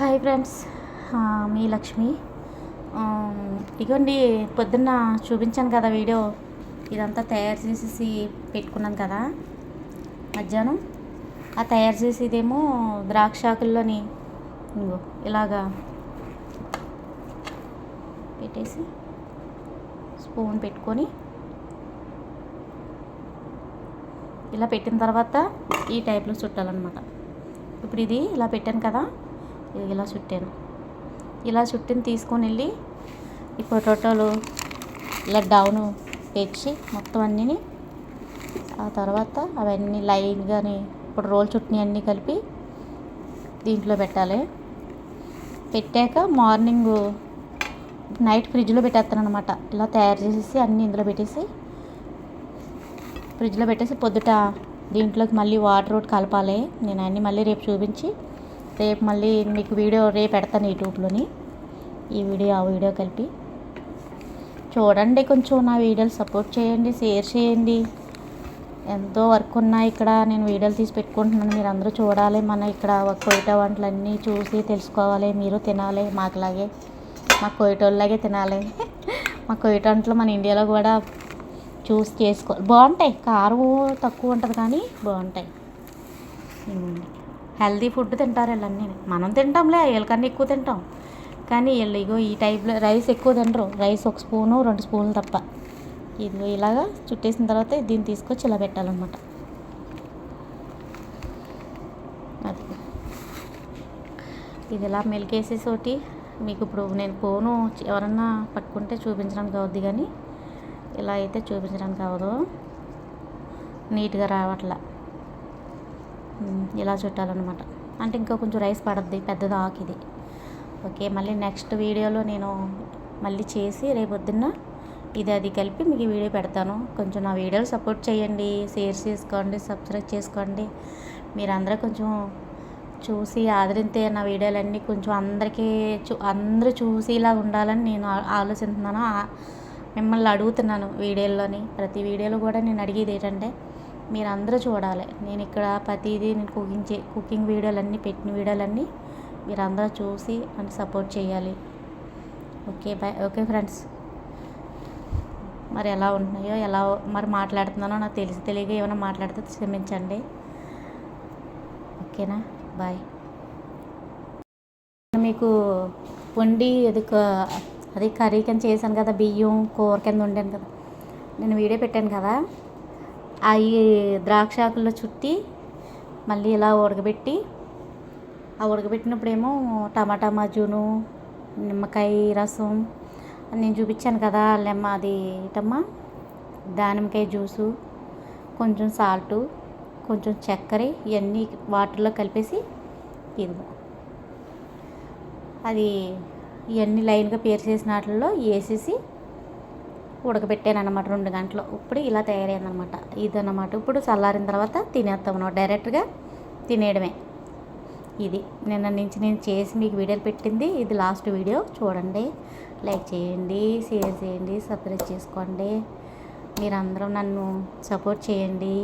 Hi friends, మీ లక్ష్మి. ఇదిగోండి, పొద్దున్న చూపించాను కదా వీడియో. ఇదంతా తయారు చేసేసి పెట్టుకున్నాను కదా మధ్యాహ్నం. ఆ తయారు చేసేదేమో ద్రాక్షాకుల్లోని ఇంకో ఇలాగా పెట్టేసి స్పూన్ పెట్టుకొని ఇలా పెట్టిన తర్వాత ఈ టైప్లో చుట్టాలన్నమాట. ఇప్పుడు ఇది ఇలా పెట్టాను కదా, ఇలా చుట్టాను. ఇలా చుట్టిన తీసుకొని వెళ్ళి ఈ పొటాటోలు ఇలా డౌను పెంచి మొత్తం అన్నీ, ఆ తర్వాత అవన్నీ లైన్గాని ఇప్పుడు రోల్ చుట్నీ అన్నీ కలిపి దీంట్లో పెట్టాలి. పెట్టాక మార్నింగ్ నైట్ ఫ్రిడ్జ్లో పెట్టేస్తాను అనమాట. ఇలా తయారు చేసేసి అన్నీ ఇందులో పెట్టేసి ఫ్రిడ్జ్లో పెట్టేసి పొద్దుట దీంట్లోకి మళ్ళీ వాటర్ ఒకటి కలపాలి. నేను అన్నీ మళ్ళీ రేపు చూపించి రేపు మళ్ళీ మీకు వీడియో రేపు పెడతాను యూట్యూబ్లోని. ఈ వీడియో ఆ వీడియో కలిపి చూడండి. కొంచెం నా వీడియోలు సపోర్ట్ చేయండి, షేర్ చేయండి. ఎంతో వర్క్ ఉన్నాయి ఇక్కడ. నేను వీడియోలు తీసి పెట్టుకుంటున్నాను, మీరు అందరూ చూడాలి. మన ఇక్కడ కోయిట వంటలన్నీ చూసి తెలుసుకోవాలి. మీరు తినాలి మాకులాగే, మా కోయిటోళ్ళలాగే తినాలి. మా కోయిట వంటలు మన ఇండియాలో కూడా చూసి చేసుకోవాలి. బాగుంటాయి, కారం తక్కువ ఉంటుంది కానీ బాగుంటాయి. హెల్తీ ఫుడ్ తింటారు వీళ్ళన్నీ. మనం తింటాంలే, వీళ్ళకన్నా ఎక్కువ తింటాం. కానీ వీళ్ళు ఇగో ఈ టైప్లో రైస్ ఎక్కువ తినరు. రైస్ 1 స్పూను 2 స్పూన్లు తప్ప. ఇదిగో ఇలాగా చుట్టేసిన తర్వాత దీన్ని తీసుకొచ్చి ఇలా పెట్టాలన్నమాట. అది ఇది ఇలా మెలికేసేసి ఒకటి మీకు ఇప్పుడు నేను ఫోను ఎవరన్నా పట్టుకుంటే చూపించడానికి అవుద్ది, కానీ ఇలా అయితే చూపించడానికి అవ్వదు, నీట్గా రావట్లా. ఇలా చుట్టాలన్నమాట. అంటే ఇంకా కొంచెం రైస్ పడద్ది, పెద్దది ఆకు ఇది. ఓకే, మళ్ళీ నెక్స్ట్ వీడియోలో నేను మళ్ళీ చేసి రేపు పొద్దున్న ఇది అది కలిపి మీకు వీడియో పెడతాను. కొంచెం నా వీడియోలు సపోర్ట్ చేయండి, షేర్ చేసుకోండి, సబ్స్క్రైబ్ చేసుకోండి. మీరందరూ కొంచెం చూసి ఆదరిస్తే నా వీడియోలన్నీ కొంచెం అందరికీ అందరూ చూసేలా ఉండాలని నేను ఆలోచిస్తున్నాను. మిమ్మల్ని అడుగుతున్నాను వీడియోల్లోని. ప్రతి వీడియోలో కూడా నేను అడిగేది ఏంటంటే మీరు అందరూ చూడాలి. నేను ఇక్కడ ప్రతిదీ నేను కుకింగ్ వీడియోలన్నీ పెట్టిన వీడియోలన్నీ మీరు అందరూ చూసి నన్ను సపోర్ట్ చేయాలి. Okay bye. ఓకే ఫ్రెండ్స్, మరి ఎలా ఉంటున్నాయో ఎలా మరి మాట్లాడుతున్నానో నాకు తెలియక ఏమైనా మాట్లాడితే క్షమించండి. ఓకేనా, బాయ్. మీకు వండి అది కర్రీ కింద చేశాను కదా, బియ్యం కూర కింద వండాను కదా, నేను వీడియో పెట్టాను కదా. అవి ద్రాక్షాకుల్లో చుట్టి మళ్ళీ ఇలా ఉడకబెట్టి, ఆ ఉడకబెట్టినప్పుడేమో టమాటా మజ్జును, నిమ్మకాయ రసం నేను చూపించాను కదా, అది ఏటమ్మా దానిమ్మకాయ జ్యూసు, కొంచెం సాల్టు, కొంచెం చక్కెర, ఇవన్నీ వాటర్లో కలిపేసి ఇదిగో అది ఇవన్నీ లైన్గా పేర్చేసిన వాటిల్లో వేసేసి ఉడకబెట్టాను అన్నమాట 2 గంటలు. ఇప్పుడు ఇలా తయారైందనమాట. ఇదన్నమాట. ఇప్పుడు చల్లారిన తర్వాత తినేస్తాం అన్నమాట, డైరెక్ట్గా తినేయడమే. ఇది నిన్న నుంచి నేను చేసి మీకు వీడియోలు పెట్టింది. ఇది లాస్ట్ వీడియో చూడండి. లైక్ చేయండి, షేర్ చేయండి, సబ్స్క్రైబ్ చేసుకోండి. మీరందరూ నన్ను సపోర్ట్ చేయండి.